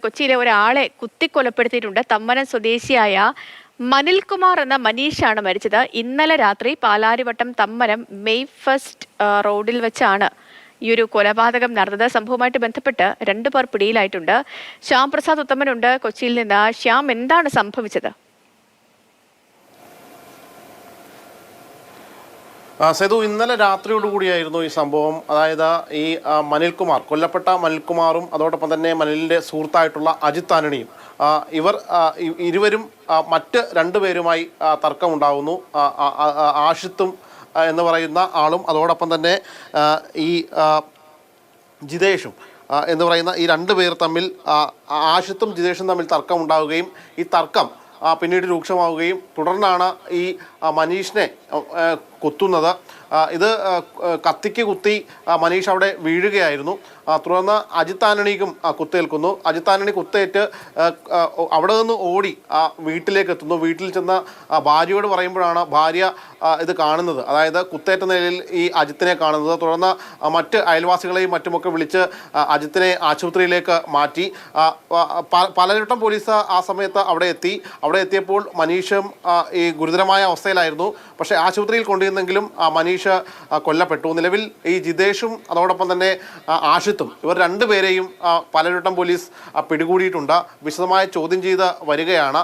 കൊച്ചിയിലെ ഒരാളെ കുത്തിക്കൊലപ്പെടുത്തിയിട്ടുണ്ട്. തമ്മനം സ്വദേശിയായ മനിൽകുമാർ എന്ന മനീഷാണ് മരിച്ചത്. ഇന്നലെ രാത്രി പാലാരിവട്ടം തമ്മനം മെയ് ഫസ്റ്റ് റോഡിൽ വെച്ചാണ് ഈ ഒരു കൊലപാതകം നടന്നത്. സംഭവവുമായിട്ട് ബന്ധപ്പെട്ട് 2 പേർ പിടിയിലായിട്ടുണ്ട്. ശ്യാം പ്രസാദ് ഉത്തമനുണ്ട് കൊച്ചിയിൽ നിന്ന്. ശ്യാം, എന്താണ് സംഭവിച്ചത്? സേതു, ഇന്നലെ രാത്രിയോടുകൂടിയായിരുന്നു ഈ സംഭവം. അതായത് ഈ മനിൽകുമാർ, കൊല്ലപ്പെട്ട മനിൽകുമാറും അതോടൊപ്പം തന്നെ മനിലിൻ്റെ സുഹൃത്തായിട്ടുള്ള അജിത് ആന്റണിയും ഇരുവരും മറ്റ് 2 പേരുമായി തർക്കമുണ്ടാകുന്നു. ആഷിത്തും എന്ന് പറയുന്ന ആളും അതോടൊപ്പം തന്നെ ഈ ജിതേഷും എന്ന് പറയുന്ന ഈ 2 പേർ തമ്മിൽ, ആഷിത്തും ജിതേഷും തമ്മിൽ തർക്കമുണ്ടാവുകയും ഈ തർക്കം പിന്നീട് രൂക്ഷമാവുകയും തുടർന്നാണ് ഈ മനീഷിനെ കൊത്തുന്നത്. ഇത് കത്തിക്ക് കുത്തി മനീഷ് അവിടെ വീഴുകയായിരുന്നു. തുടർന്ന് അജിത് ആന്റണിക്കും കുത്തേൽക്കുന്നു. അജിത് ആന്റണി കുത്തേറ്റ് അവിടെ നിന്ന് ഓടി വീട്ടിലേക്ക് എത്തുന്നു. വീട്ടിൽ ചെന്ന ഭാര്യയോട് പറയുമ്പോഴാണ് ഭാര്യ ഇത് കാണുന്നത്. അതായത് കുത്തേറ്റ നിലയിൽ ഈ അജിത്തിനെ കാണുന്നത്. തുടർന്ന് മറ്റ് അയൽവാസികളെയും മറ്റുമൊക്കെ വിളിച്ച് അജിത്തിനെ ആശുപത്രിയിലേക്ക് മാറ്റി. പലവട്ടം പോലീസ് ആ സമയത്ത് അവിടെ എത്തിയപ്പോൾ മനീഷും ഈ ഗുരുതരമായ അവസ്ഥയിലായിരുന്നു. പക്ഷേ ആശുപത്രിയിൽ കൊണ്ടുവന്നെങ്കിലും മനീഷ് കൊല്ലപ്പെട്ടു. നിലവിൽ ഈ ജിതേഷും അതോടൊപ്പം തന്നെ ആഷിത്തും, ഇവർ 2 പേരെയും പലവട്ടം പോലീസ് പിടികൂടിയിട്ടുണ്ട്. വിശദമായ ചോദ്യം ചെയ്ത് വരികയാണ്.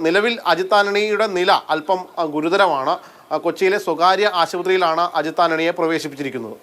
നിലവിൽ അജിത് ആന്റണിയുടെ നില അല്പം ഗുരുതരമാണ്. കൊച്ചിയിലെ സ്വകാര്യ ആശുപത്രിയിലാണ് അജിത് ആന്റണിയെ പ്രവേശിപ്പിച്ചിരിക്കുന്നത്.